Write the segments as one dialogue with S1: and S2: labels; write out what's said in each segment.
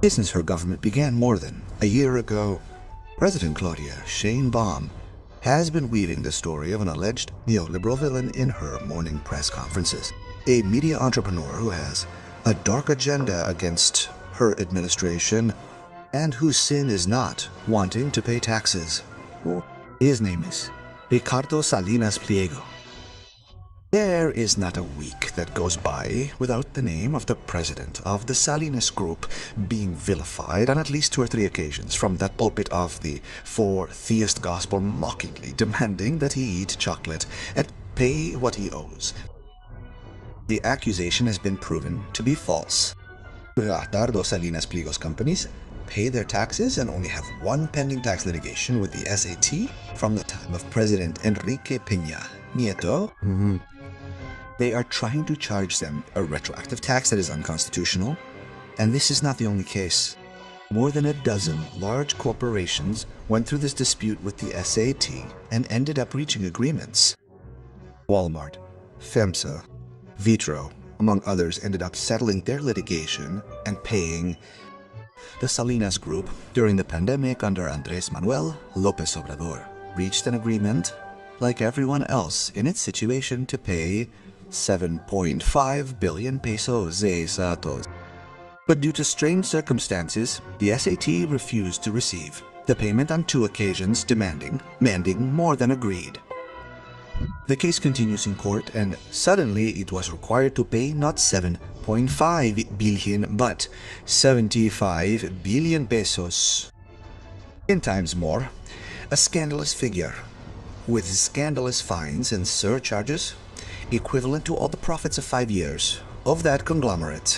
S1: Since her government began more than a year ago, President Claudia Sheimbaum has been weaving the story of an alleged neoliberal villain in her morning press conferences. A media entrepreneur who has a dark agenda against her administration and whose sin is not wanting to pay taxes. His name is Ricardo Salinas Pliego. There is not a week that goes by without the name of the president of the Salinas Group being vilified on at least 2 or 3 occasions from that pulpit of the for-theist gospel, mockingly demanding that he eat chocolate and pay what he owes. The accusation has been proven to be false. Ricardo Salinas Pliego's companies pay their taxes and only have 1 pending tax litigation with the SAT from the time of President Enrique Peña Nieto. They are trying to charge them a retroactive tax that is unconstitutional, and this is not the only case. More than a dozen large corporations went through this dispute with the SAT and ended up reaching agreements. Walmart, FEMSA, Vitro, among others, ended up settling their litigation and paying. The Salinas Group, during the pandemic under Andrés Manuel López Obrador, reached an agreement, like everyone else in its situation, to pay 7.5 billion pesos exactos. But due to strange circumstances, the SAT refused to receive the payment on 2 occasions, demanding more than agreed. The case continues in court, and suddenly it was required to pay not 7.5 billion but 75 billion pesos. 10 times more, a scandalous figure, with scandalous fines and surcharges equivalent to all the profits of 5 years of that conglomerate.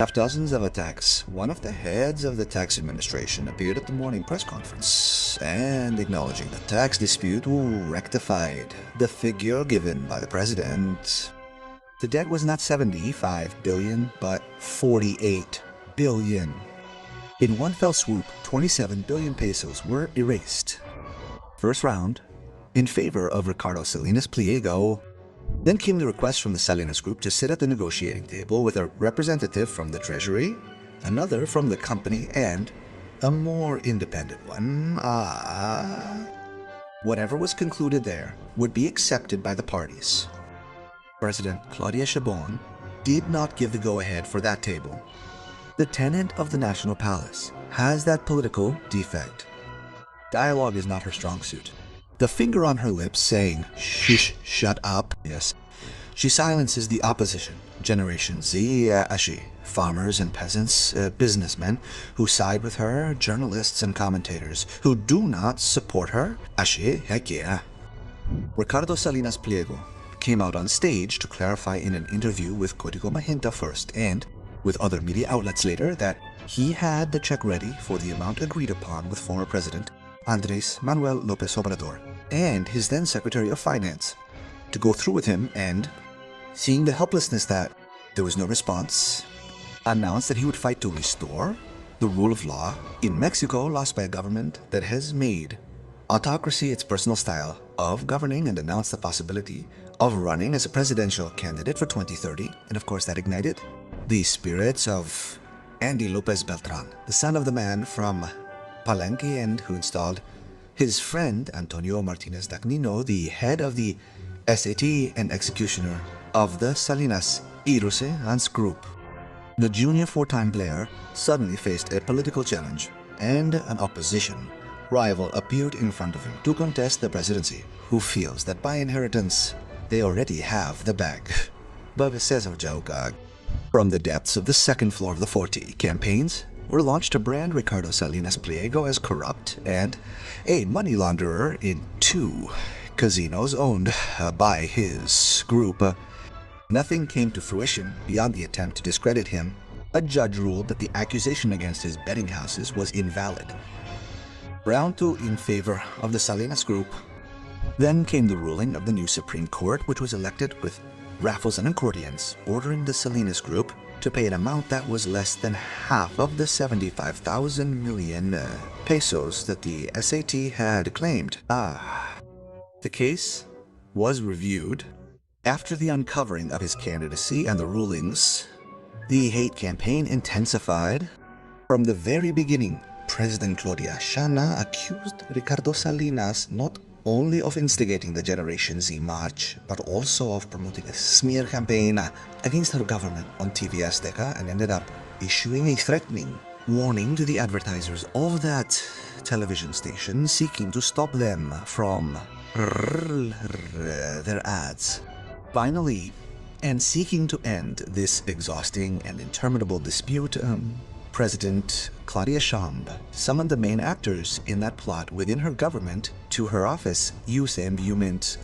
S1: After dozens of attacks, one of the heads of the tax administration appeared at the morning press conference and, acknowledging the tax dispute, rectified the figure given by the president. The debt was not 75 billion, but 48 billion. In one fell swoop, 27 billion pesos were erased. First round, in favor of Ricardo Salinas Pliego. Then came the request from the Salinas Group to sit at the negotiating table with a representative from the Treasury, another from the company, and a more independent one. Whatever was concluded there would be accepted by the parties. President Claudia Sheimbaum did not give the go-ahead for that table. The tenant of the National Palace has that political defect. Dialogue is not her strong suit. The finger on her lips saying, "Shh, shut up." Yes. She silences the opposition, Generation Z, farmers and peasants, businessmen who side with her, journalists and commentators who do not support her. Ricardo Salinas Pliego came out on stage to clarify in an interview with Código Magenta first and with other media outlets later that he had the check ready for the amount agreed upon with former President Andrés Manuel López Obrador and his then Secretary of Finance to go through with him, and, seeing the helplessness that there was no response, announced that he would fight to restore the rule of law in Mexico, lost by a government that has made autocracy its personal style of governing, and announced the possibility of running as a presidential candidate for 2030. And of course that ignited the spirits of Andy Lopez Beltran, the son of the man from Palenque, and who installed his friend Antonio Martinez Dagnino, the head of the SAT and executioner of the Salinas Irose Group. The junior 4-time player suddenly faced a political challenge, and an opposition rival appeared in front of him to contest the presidency, who feels that by inheritance they already have the bag. But says of Jauka. From the depths of the second floor of the 40, campaigns were launched to brand Ricardo Salinas Pliego as corrupt and a money launderer in 2 casinos owned by his group. Nothing came to fruition beyond the attempt to discredit him. A judge ruled that the accusation against his betting houses was invalid. Round 2 in favor of the Salinas Group. Then came the ruling of the new Supreme Court, which was elected with raffles and accordions, ordering the Salinas Group to pay an amount that was less than half of the 75,000 million pesos that the SAT had claimed. The case was reviewed after the uncovering of his candidacy and the rulings The hate campaign intensified. From the very beginning, President Claudia accused Ricardo Salinas not only of instigating the Generation Z march, but also of promoting a smear campaign against her government on TV Azteca, and ended up issuing a threatening warning to the advertisers of that television station, seeking to stop them from their ads. Finally, and seeking to end this exhausting and interminable dispute, President Claudia Sheimbaum summoned the main actors in that plot within her government to her office, Sheimbaum.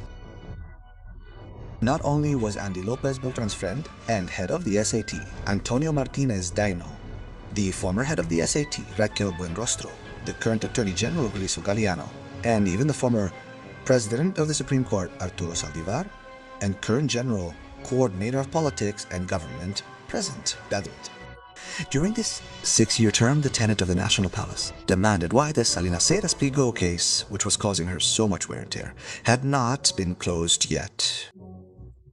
S1: Not only was Andy Lopez Beltran's friend and head of the SAT, Antonio Martinez Daino, the former head of the SAT, Raquel Buenrostro, the current Attorney General, Galiso Galiano, and even the former President of the Supreme Court, Arturo Saldivar, and current General Coordinator of Politics and Government present. During this 6-year term, the tenant of the National Palace demanded why the Salinaceras Pliego case, which was causing her so much wear and tear, had not been closed yet.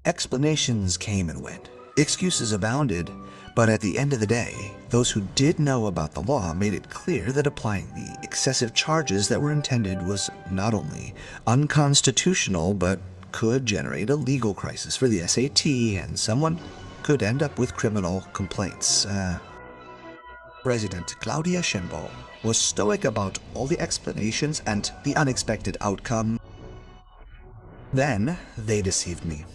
S1: Explanations came and went. Excuses abounded, but at the end of the day, those who did know about the law made it clear that applying the excessive charges that were intended was not only unconstitutional, but could generate a legal crisis for the SAT, and someone could end up with criminal complaints. President Claudia Sheimbaum was stoic about all the explanations and the unexpected outcome. Then they deceived me,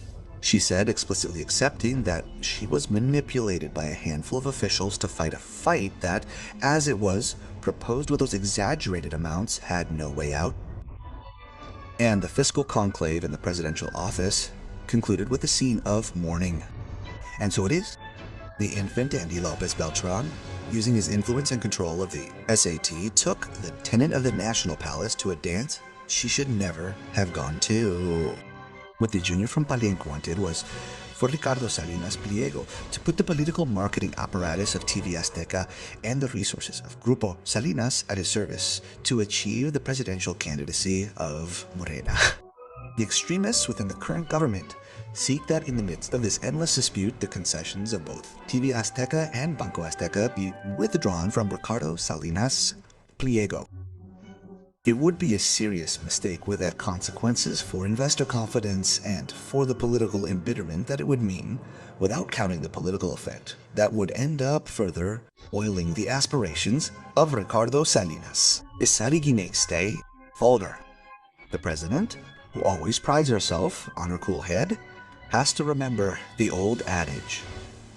S1: she said, explicitly accepting that she was manipulated by a handful of officials to fight a fight that, as it was proposed with those exaggerated amounts, had no way out. And the fiscal conclave in the presidential office concluded with a scene of mourning. And so it is. The infant Andy Lopez Beltran, using his influence and control of the SAT, took the tenant of the National Palace to a dance she should never have gone to. What the junior from Palenque wanted was for Ricardo Salinas Pliego to put the political marketing apparatus of TV Azteca and the resources of Grupo Salinas at his service to achieve the presidential candidacy of Morena. The extremists within the current government seek that in the midst of this endless dispute, the concessions of both TV Azteca and Banco Azteca be withdrawn from Ricardo Salinas Pliego. It would be a serious mistake with that consequences for investor confidence and for the political embitterment that it would mean, without counting the political effect that would end up further oiling the aspirations of Ricardo Salinas. Isarigine stay folder. The president, who always prides herself on her cool head, has to remember the old adage: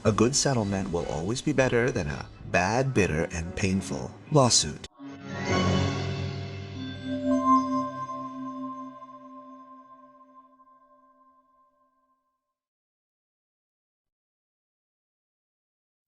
S1: a good settlement will always be better than a bad, bitter, and painful lawsuit.